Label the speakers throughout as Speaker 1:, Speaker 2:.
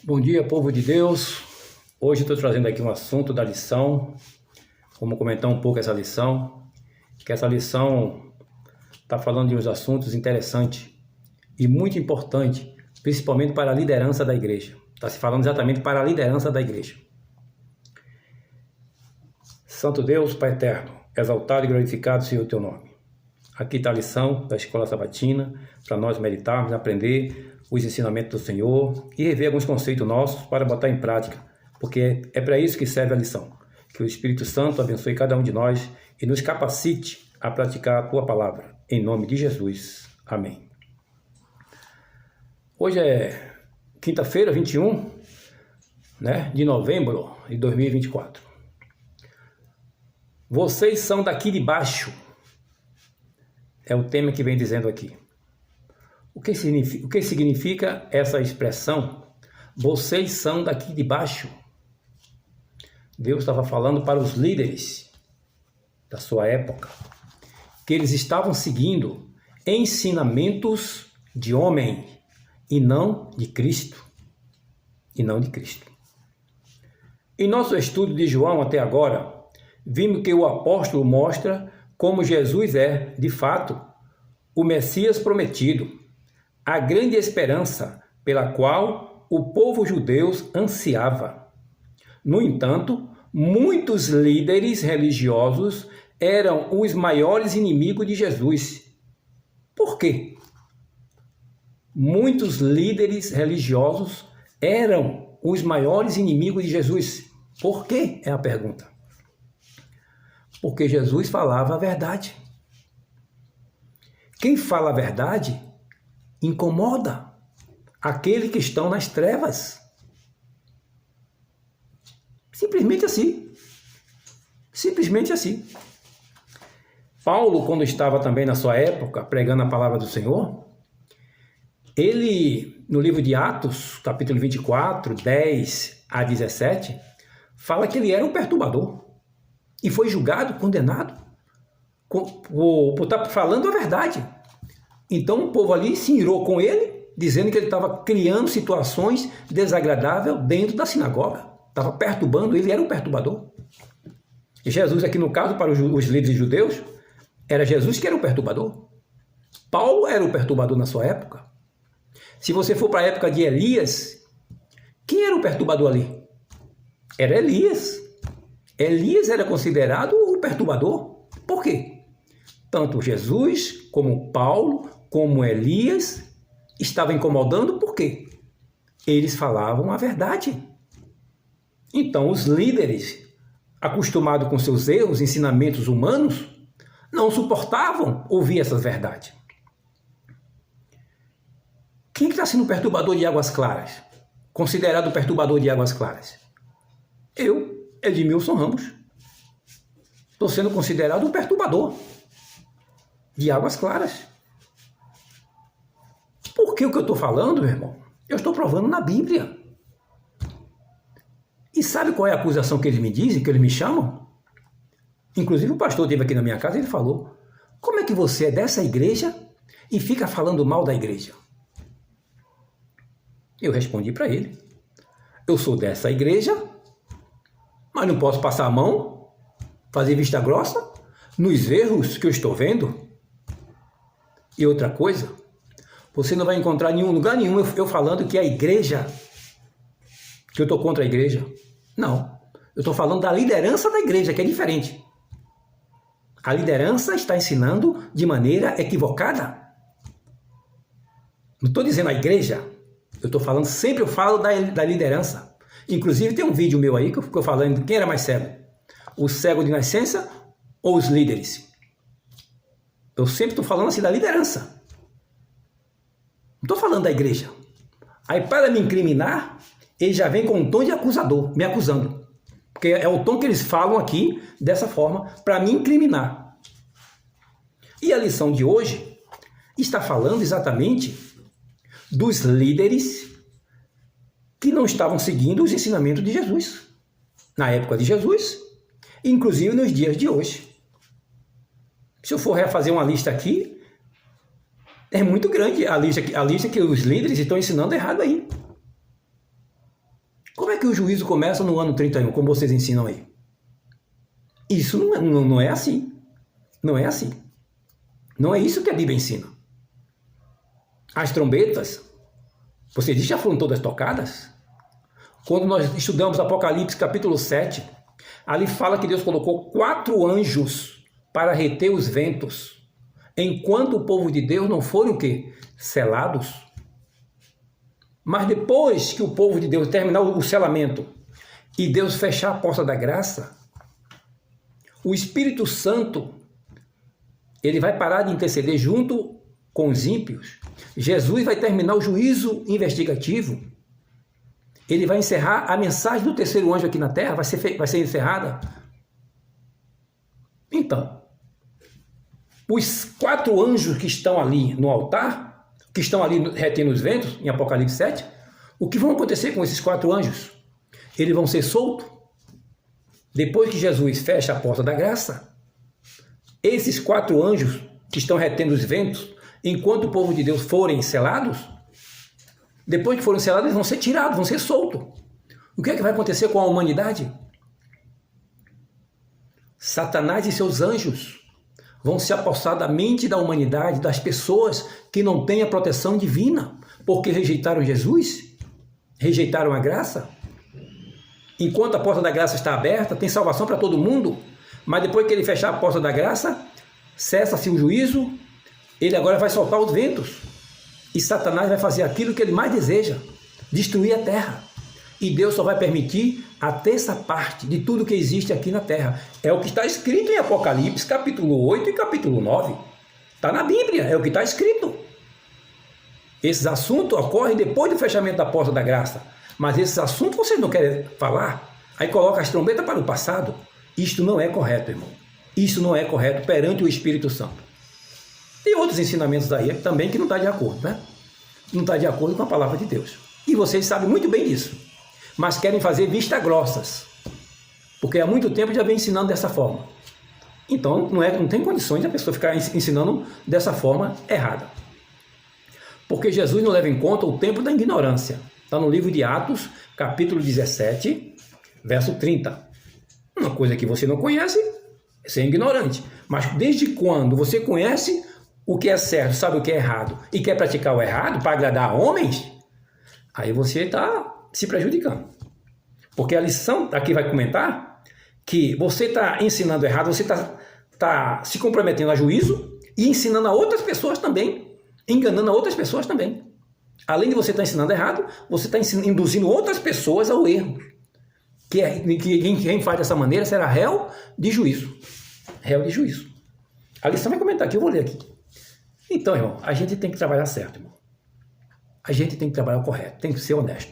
Speaker 1: Bom dia, povo de Deus. Hoje estou trazendo aqui um assunto da lição. Vamos comentar um pouco essa lição. Que essa lição está falando de uns assuntos interessantes e muito importantes, principalmente para a liderança da igreja. Está se falando exatamente para a liderança da igreja. Santo Deus, Pai eterno, exaltado e glorificado seja o teu nome. Aqui está a lição da Escola Sabatina, para nós meditarmos, aprender os ensinamentos do Senhor e rever alguns conceitos nossos para botar em prática, porque é para isso que serve a lição. Que o Espírito Santo abençoe cada um de nós e nos capacite a praticar a tua palavra. Em nome de Jesus. Amém. Hoje é quinta-feira, 21, de novembro de 2024. Vocês são daqui de baixo. É o tema que vem dizendo aqui. O que significa essa expressão? Vocês são daqui de baixo. Deus estava falando para os líderes da sua época, que eles estavam seguindo ensinamentos de homem e não de Cristo. E não de Cristo. Em nosso estudo de João até agora, vimos que o apóstolo mostra como Jesus é, de fato, o Messias prometido, a grande esperança pela qual o povo judeu ansiava. No entanto, muitos líderes religiosos eram os maiores inimigos de Jesus. Por quê? Muitos líderes religiosos eram os maiores inimigos de Jesus. Por quê? É a pergunta. Porque Jesus falava a verdade. Quem fala a verdade incomoda aqueles que estão nas trevas. Simplesmente assim. Simplesmente assim. Paulo, quando estava também na sua época pregando a palavra do Senhor, ele, no livro de Atos, capítulo 24, 10 a 17, fala que ele era um perturbador. E foi julgado, condenado, por estar falando a verdade. Então o povo ali se irou com ele, dizendo que ele estava criando situações desagradáveis dentro da sinagoga. Estava perturbando, ele era um perturbador. E Jesus aqui no caso, para os líderes judeus, era Jesus que era o perturbador. Paulo era o perturbador na sua época. Se você for para a época de Elias, quem era o perturbador ali? Era Elias. Elias era considerado o perturbador. Por quê? Tanto Jesus, como Paulo, como Elias, estavam incomodando. Por quê? Eles falavam a verdade. Então, os líderes, acostumados com seus erros, ensinamentos humanos, não suportavam ouvir essas verdades. Quem está sendo perturbador de águas claras? Considerado perturbador de águas claras? Eu. Edmilson Ramos. Estou sendo considerado um perturbador de águas claras. Por que o que eu estou falando, meu irmão? Eu estou provando na Bíblia. E sabe qual é a acusação que eles me dizem, que eles me chamam? Inclusive o pastor esteve aqui na minha casa e ele falou: como é que você é dessa igreja e fica falando mal da igreja? Eu respondi para ele: eu sou dessa igreja, mas não posso passar a mão, fazer vista grossa nos erros que eu estou vendo. E outra coisa, você não vai encontrar em lugar nenhum eu falando que a igreja, que eu estou contra a igreja. Não, eu estou falando da liderança da igreja, que é diferente. A liderança está ensinando de maneira equivocada. Não estou dizendo a igreja, eu estou falando, sempre eu falo da liderança. Inclusive tem um vídeo meu aí que eu fico falando quem era mais cego. O cego de nascença ou os líderes? Eu sempre estou falando assim da liderança. Não estou falando da igreja. Aí para me incriminar, ele já vem com um tom de acusador, me acusando. Porque é o tom que eles falam aqui, dessa forma, para me incriminar. E a lição de hoje está falando exatamente dos líderes que não estavam seguindo os ensinamentos de Jesus. Na época de Jesus, inclusive nos dias de hoje. Se eu for refazer uma lista aqui, é muito grande a lista que os líderes estão ensinando errado aí. que o juízo começa no ano 31, como vocês ensinam aí? Isso não é assim. Não é assim. Não é isso que a Bíblia ensina. As trombetas, vocês já foram todas tocadas? Quando nós estudamos Apocalipse capítulo 7, ali fala que Deus colocou 4 anjos para reter os ventos, enquanto o povo de Deus não foram o quê? Selados. Mas depois que o povo de Deus terminar o selamento e Deus fechar a porta da graça, o Espírito Santo, ele vai parar de interceder junto com os ímpios. Jesus vai terminar o juízo investigativo. Ele vai encerrar a mensagem do terceiro anjo aqui na terra, vai ser encerrada. Então, os 4 anjos que estão ali no altar, que estão ali retendo os ventos, em Apocalipse 7, o que vão acontecer com esses 4 anjos? Eles vão ser soltos. Depois que Jesus fecha a porta da graça, esses 4 anjos que estão retendo os ventos, enquanto o povo de Deus forem selados, depois que forem selados, eles vão ser tirados, vão ser soltos. O que é que vai acontecer com a humanidade? Satanás e seus anjos vão se apossar da mente da humanidade, das pessoas que não têm a proteção divina, porque rejeitaram Jesus, rejeitaram a graça. Enquanto a porta da graça está aberta, tem salvação para todo mundo, mas depois que ele fechar a porta da graça, cessa-se o juízo, ele agora vai soltar os ventos. E Satanás vai fazer aquilo que ele mais deseja, destruir a terra. E Deus só vai permitir a terça parte de tudo que existe aqui na terra. É o que está escrito em Apocalipse, capítulo 8 e capítulo 9. Está na Bíblia, é o que está escrito. Esses assuntos ocorrem depois do fechamento da porta da graça. Mas esses assuntos vocês não querem falar. Aí coloca as trombetas para o passado. Isto não é correto, irmão. Isso não é correto perante o Espírito Santo. Tem outros ensinamentos aí também que não está de acordo, né? Não está de acordo com a palavra de Deus. E vocês sabem muito bem disso. Mas querem fazer vistas grossas. Porque há muito tempo já vem ensinando dessa forma. Então não tem condições de a pessoa ficar ensinando dessa forma errada. Porque Jesus não leva em conta o tempo da ignorância. Está no livro de Atos, capítulo 17, verso 30. Uma coisa que você não conhece é ser ignorante. Mas desde quando você conhece o que é certo, sabe o que é errado e quer praticar o errado para agradar homens, aí você está se prejudicando. Porque a lição aqui vai comentar que você está ensinando errado, você está se comprometendo a juízo e ensinando a outras pessoas também, enganando a outras pessoas também. Além de você estar ensinando errado, você está induzindo outras pessoas ao erro. Que quem faz dessa maneira será réu de juízo. Réu de juízo. A lição vai comentar aqui, eu vou ler aqui. Então, irmão, a gente tem que trabalhar certo, irmão. A gente tem que trabalhar correto, tem que ser honesto.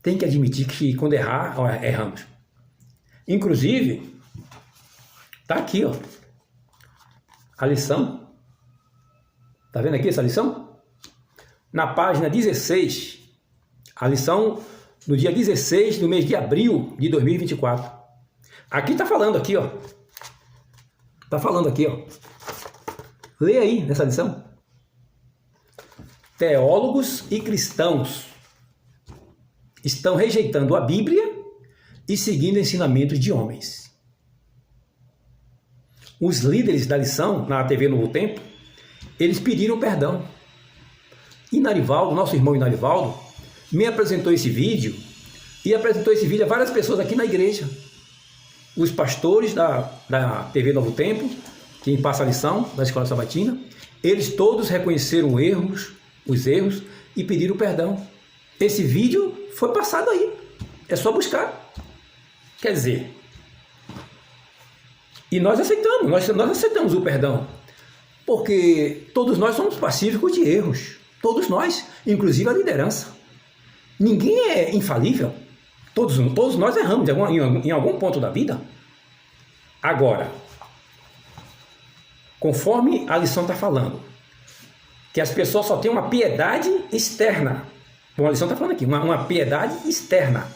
Speaker 1: Tem que admitir que quando errar, erramos. Inclusive, tá aqui, ó. A lição. Tá vendo aqui essa lição? Na página 16, a lição no dia 16 do mês de abril de 2024. Aqui tá falando aqui, ó. Tá falando aqui, ó. Lê aí nessa lição. Teólogos e cristãos estão rejeitando a Bíblia e seguindo ensinamentos de homens. Os líderes da lição, na TV Novo Tempo, eles pediram perdão. E Narivaldo, nosso irmão Narivaldo, me apresentou esse vídeo e apresentou esse vídeo a várias pessoas aqui na igreja. Os pastores da TV Novo Tempo, quem passa a lição da Escola Sabatina, eles todos reconheceram os erros e pediram perdão. Esse vídeo foi passado aí. É só buscar. Quer dizer, e nós aceitamos, nós aceitamos o perdão. Porque todos nós somos pacíficos de erros. Todos nós, inclusive a liderança. Ninguém é infalível. Todos nós erramos em algum ponto da vida. Agora, conforme a lição está falando, que as pessoas só têm uma piedade externa. Bom, a lição está falando aqui, uma piedade externa.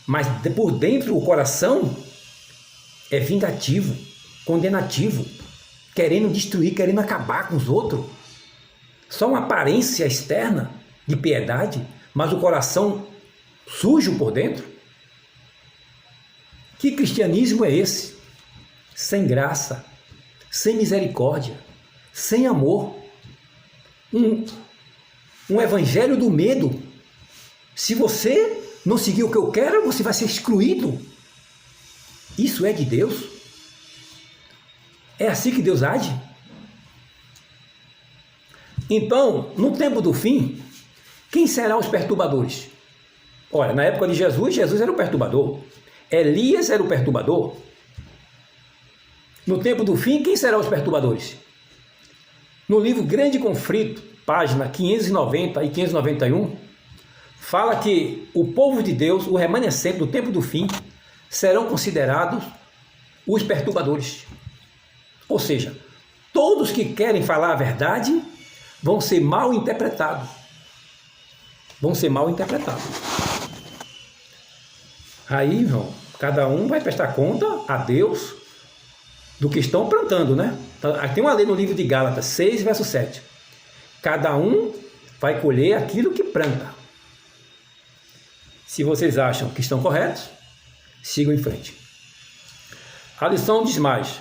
Speaker 1: Mas por dentro o coração é vingativo, condenativo, querendo destruir, querendo acabar com os outros. Só uma aparência externa de piedade, mas o coração sujo por dentro. Que cristianismo é esse? Sem graça, sem misericórdia, sem amor. Um evangelho do medo. Se você não seguir o que eu quero, você vai ser excluído. Isso é de Deus? É assim que Deus age? Então, no tempo do fim, quem serão os perturbadores? Olha, na época de Jesus, Jesus era o perturbador. Elias era o perturbador. No tempo do fim, quem serão os perturbadores? No livro Grande Conflito, página 590 e 591, fala que o povo de Deus, o remanescente do tempo do fim, serão considerados os perturbadores. Ou seja, todos que querem falar a verdade vão ser mal interpretados. Vão ser mal interpretados. Aí, irmão, cada um vai prestar conta a Deus do que estão plantando, né? Tem uma lei no livro de Gálatas 6, verso 7. Cada um vai colher aquilo que planta. Se vocês acham que estão corretos, sigam em frente. A lição diz mais.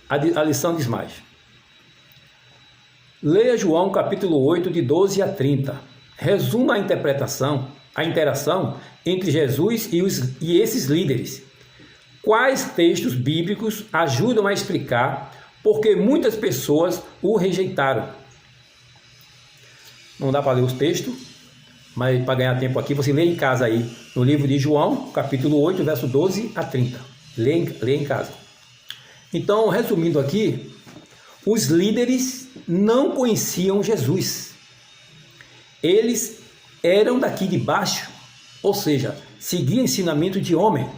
Speaker 1: A lição diz mais. Leia João capítulo 8, de 12 a 30. Resuma a interação entre Jesus e esses líderes. Quais textos bíblicos ajudam a explicar porque muitas pessoas o rejeitaram? Não dá para ler os textos, mas para ganhar tempo aqui, você lê em casa aí, no livro de João, capítulo 8, verso 12 a 30. Lê em casa. Então, resumindo aqui, os líderes não conheciam Jesus. Eles eram daqui de baixo, ou seja, seguiam ensinamento de homem,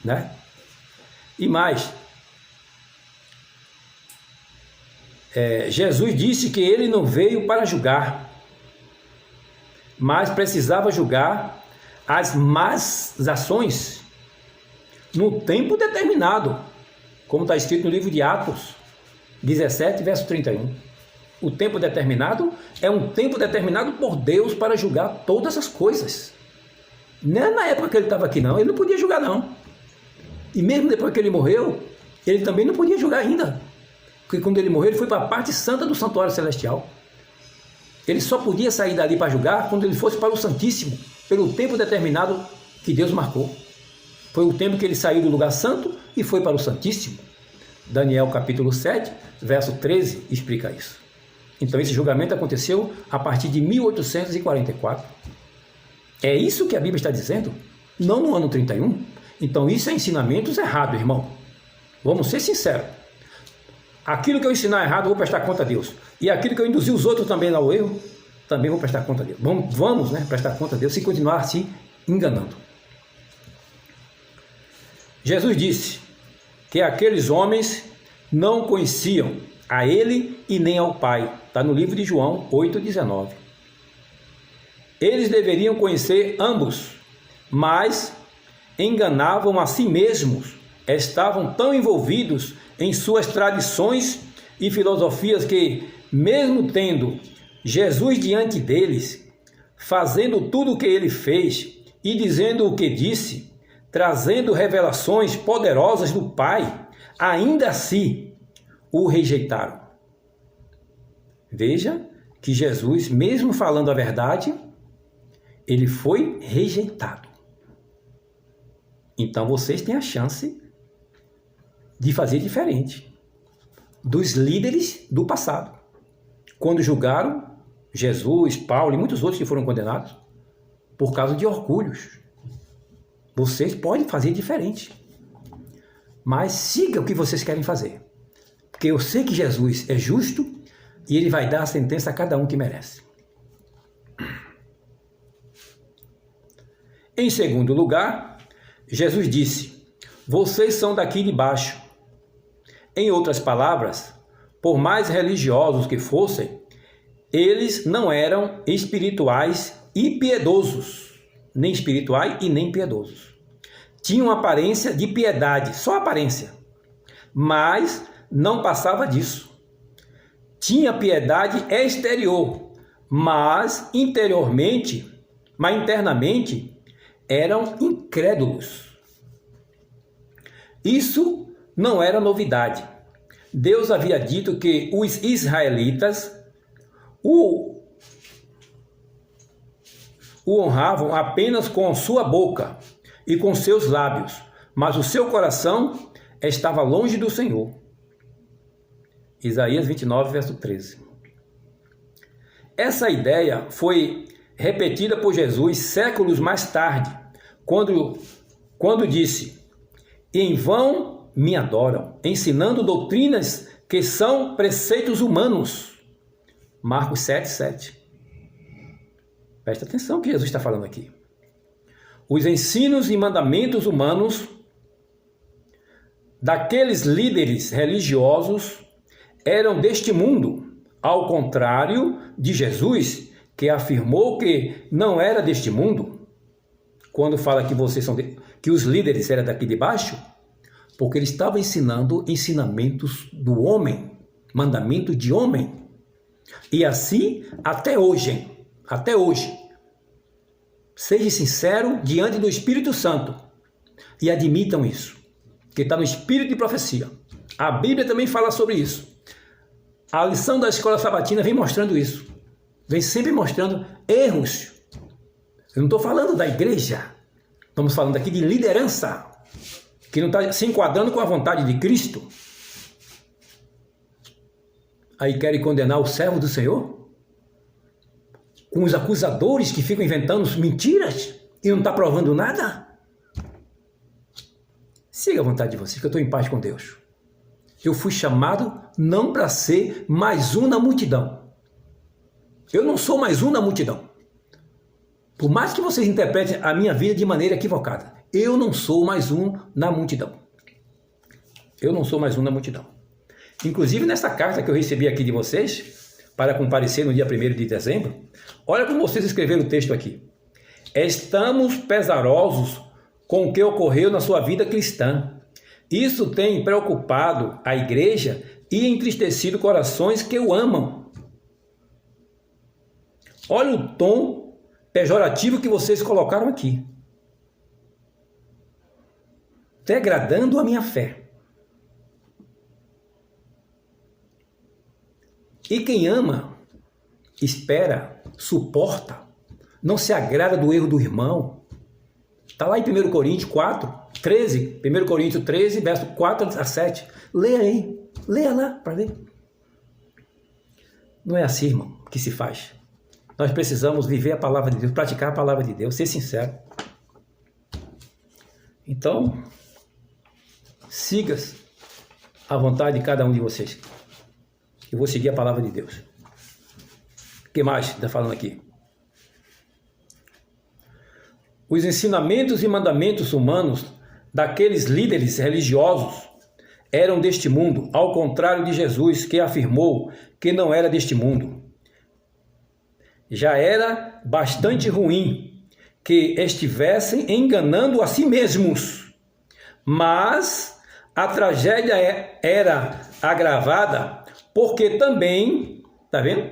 Speaker 1: né? E mais, Jesus disse que ele não veio para julgar, mas precisava julgar as más ações no tempo determinado, como está escrito no livro de Atos 17, verso 31. O tempo determinado é um tempo determinado por Deus para julgar todas as coisas. Não é na época que ele estava aqui, não. Ele não podia julgar, não. E mesmo depois que ele morreu, ele também não podia julgar ainda. Porque quando ele morreu, ele foi para a parte santa do santuário celestial. Ele só podia sair dali para julgar quando ele fosse para o Santíssimo, pelo tempo determinado que Deus marcou. Foi o tempo que ele saiu do lugar santo e foi para o Santíssimo. Daniel capítulo 7, verso 13, explica isso. Então esse julgamento aconteceu a partir de 1844. É isso que a Bíblia está dizendo? Não no ano 31. Então isso é ensinamentos errados, irmão. Vamos ser sinceros. Aquilo que eu ensinar errado, eu vou prestar conta a Deus. E aquilo que eu induzir os outros também ao erro, também vou prestar conta a Deus. Vamos, prestar conta a Deus se continuar se enganando. Jesus disse que aqueles homens não conheciam a ele e nem ao Pai. Está no livro de João 8,19. Eles deveriam conhecer ambos, mas enganavam a si mesmos. Estavam tão envolvidos em suas tradições e filosofias que, mesmo tendo Jesus diante deles, fazendo tudo o que ele fez e dizendo o que disse, trazendo revelações poderosas do Pai, ainda assim o rejeitaram. Veja que Jesus, mesmo falando a verdade, ele foi rejeitado. Então vocês têm a chance de fazer diferente dos líderes do passado, quando julgaram Jesus, Paulo e muitos outros que foram condenados por causa de orgulhos. Vocês podem fazer diferente, mas siga o que vocês querem fazer, porque eu sei que Jesus é justo e ele vai dar a sentença a cada um que merece. Em segundo lugar, Jesus disse: vocês são daqui de baixo. Em outras palavras, por mais religiosos que fossem, eles não eram espirituais e piedosos, nem espirituais e nem piedosos. Tinham aparência de piedade, só aparência, mas não passava disso. Tinha piedade exterior, mas interiormente mas internamente eram incrédulos. Isso não era novidade. Deus havia dito que os israelitas o honravam apenas com sua boca e com seus lábios, mas o seu coração estava longe do Senhor. Isaías 29, verso 13. Essa ideia foi repetida por Jesus séculos mais tarde, quando disse: em vão me adoram, ensinando doutrinas que são preceitos humanos. Marcos 7, 7. Presta atenção que Jesus está falando aqui. Os ensinos e mandamentos humanos daqueles líderes religiosos eram deste mundo, ao contrário de Jesus, que afirmou que não era deste mundo. Quando fala que que os líderes eram daqui de baixo, porque ele estava ensinando ensinamentos do homem, mandamento de homem. E assim até hoje. Até hoje. Seja sincero diante do Espírito Santo e admitam isso, que está no espírito de profecia. A Bíblia também fala sobre isso. A lição da escola sabatina vem mostrando isso. Vem sempre mostrando erros. Eu não estou falando da igreja. Estamos falando aqui de liderança, que não está se enquadrando com a vontade de Cristo. Aí querem condenar o servo do Senhor? Com os acusadores que ficam inventando mentiras e não está provando nada? Siga a vontade de vocês, que eu estou em paz com Deus. Eu fui chamado não para ser mais um na multidão. Eu não sou mais um na multidão. Por mais que vocês interpretem a minha vida de maneira equivocada, eu não sou mais um na multidão. Eu não sou mais um na multidão. Inclusive, nessa carta que eu recebi aqui de vocês, para comparecer no dia 1º de dezembro, olha como vocês escreveram o texto aqui. Estamos pesarosos com o que ocorreu na sua vida cristã. Isso tem preocupado a igreja e entristecido corações que o amam. Olha o tom pejorativo que vocês colocaram aqui. Degradando a minha fé. E quem ama, espera, suporta, não se agrada do erro do irmão. Está lá em 1 Coríntios 4, 13, 1 Coríntios 13, verso 4 a 7. Leia aí, leia lá para ver. Não é assim, irmão, que se faz. Nós precisamos viver a palavra de Deus, praticar a palavra de Deus, ser sincero. Então, siga a vontade de cada um de vocês. Eu vou seguir a palavra de Deus. O que mais está falando aqui? Os ensinamentos e mandamentos humanos daqueles líderes religiosos eram deste mundo, ao contrário de Jesus, que afirmou que não era deste mundo. Já era bastante ruim que estivessem enganando a si mesmos, mas a tragédia era agravada porque também, tá vendo?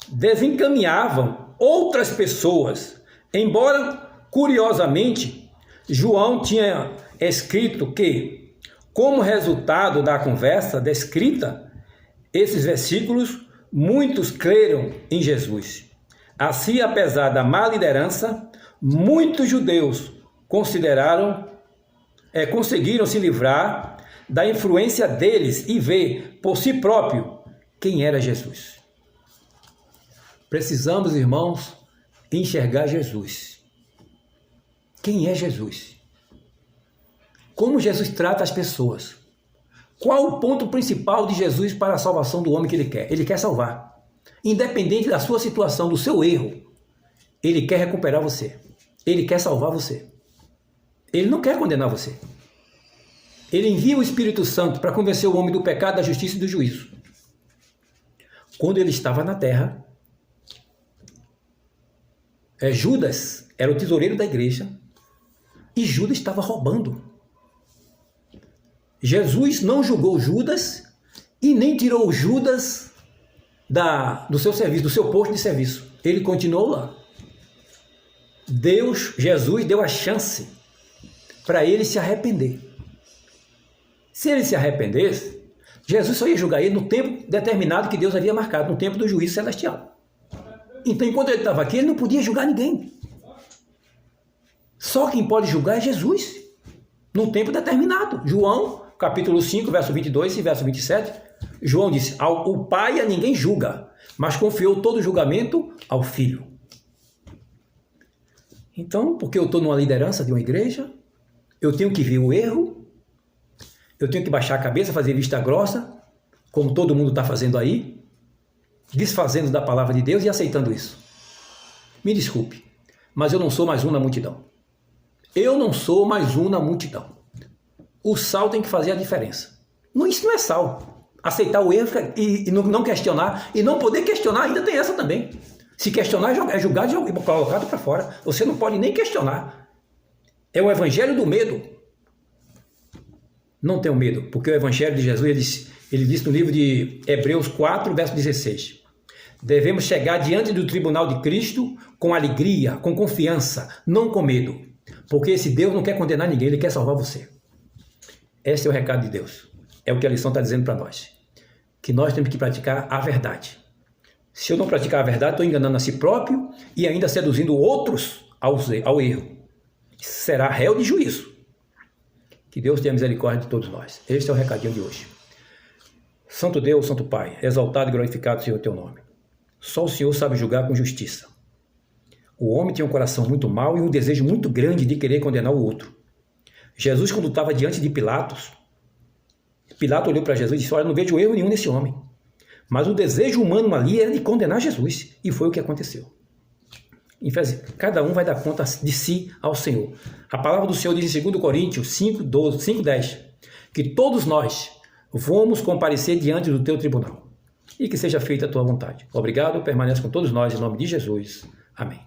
Speaker 1: Desencaminhavam outras pessoas. Embora, curiosamente, João tinha escrito que, como resultado da conversa descrita, esses versículos, muitos creram em Jesus. Assim, apesar da má liderança, muitos judeus conseguiram se livrar da influência deles e ver por si próprio quem era Jesus. Precisamos, irmãos, enxergar Jesus. Quem é Jesus? Como Jesus trata as pessoas? Qual o ponto principal de Jesus para a salvação do homem que ele quer? Ele quer salvar. Independente da sua situação, do seu erro, ele quer recuperar você. Ele quer salvar você. Ele não quer condenar você. Ele envia o Espírito Santo para convencer o homem do pecado, da justiça e do juízo. Quando ele estava na terra, Judas era o tesoureiro da igreja e Judas estava roubando. Jesus não julgou Judas e nem tirou Judas do seu serviço, do seu posto de serviço. Ele continuou lá. Jesus deu a chance para ele se arrepender. Se ele se arrependesse, Jesus só ia julgar ele no tempo determinado que Deus havia marcado, no tempo do juízo celestial. Então, enquanto ele estava aqui, ele não podia julgar ninguém. Só quem pode julgar é Jesus, num tempo determinado. João, capítulo 5, verso 22 e verso 27, João disse, o Pai a ninguém julga, mas confiou todo o julgamento ao Filho. Então, porque eu estou numa liderança de uma igreja, eu tenho que ver o erro, eu tenho que baixar a cabeça, fazer vista grossa, como todo mundo está fazendo aí, desfazendo da palavra de Deus e aceitando isso. Me desculpe, mas eu não sou mais um na multidão. Eu não sou mais um na multidão. O sal tem que fazer a diferença. Isso não é sal. Aceitar o erro e não questionar, e não poder questionar, ainda tem essa também. Se questionar é julgado e colocado para fora. Você não pode nem questionar. É o evangelho do medo. Não tenho medo, porque o evangelho de Jesus, ele disse no livro de Hebreus 4, verso 16. Devemos chegar diante do tribunal de Cristo com alegria, com confiança, não com medo. Porque esse Deus não quer condenar ninguém, ele quer salvar você. Esse é o recado de Deus. É o que a lição está dizendo para nós. Que nós temos que praticar a verdade. Se eu não praticar a verdade, estou enganando a si próprio e ainda seduzindo outros ao erro. Será réu de juízo. Que Deus tenha misericórdia de todos nós. Este é o recadinho de hoje. Santo Deus, Santo Pai, exaltado e glorificado seja o teu nome. Só o Senhor sabe julgar com justiça. O homem tinha um coração muito mau e um desejo muito grande de querer condenar o outro. Jesus, quando estava diante de Pilatos, Pilato olhou para Jesus e disse, olha, não vejo erro nenhum nesse homem. Mas o desejo humano ali era de condenar Jesus. E foi o que aconteceu. Cada um vai dar conta de si ao Senhor. A palavra do Senhor diz em 2 Coríntios 5:10, que todos nós vamos comparecer diante do teu tribunal. E que seja feita a tua vontade. Obrigado, permanece com todos nós, em nome de Jesus. Amém.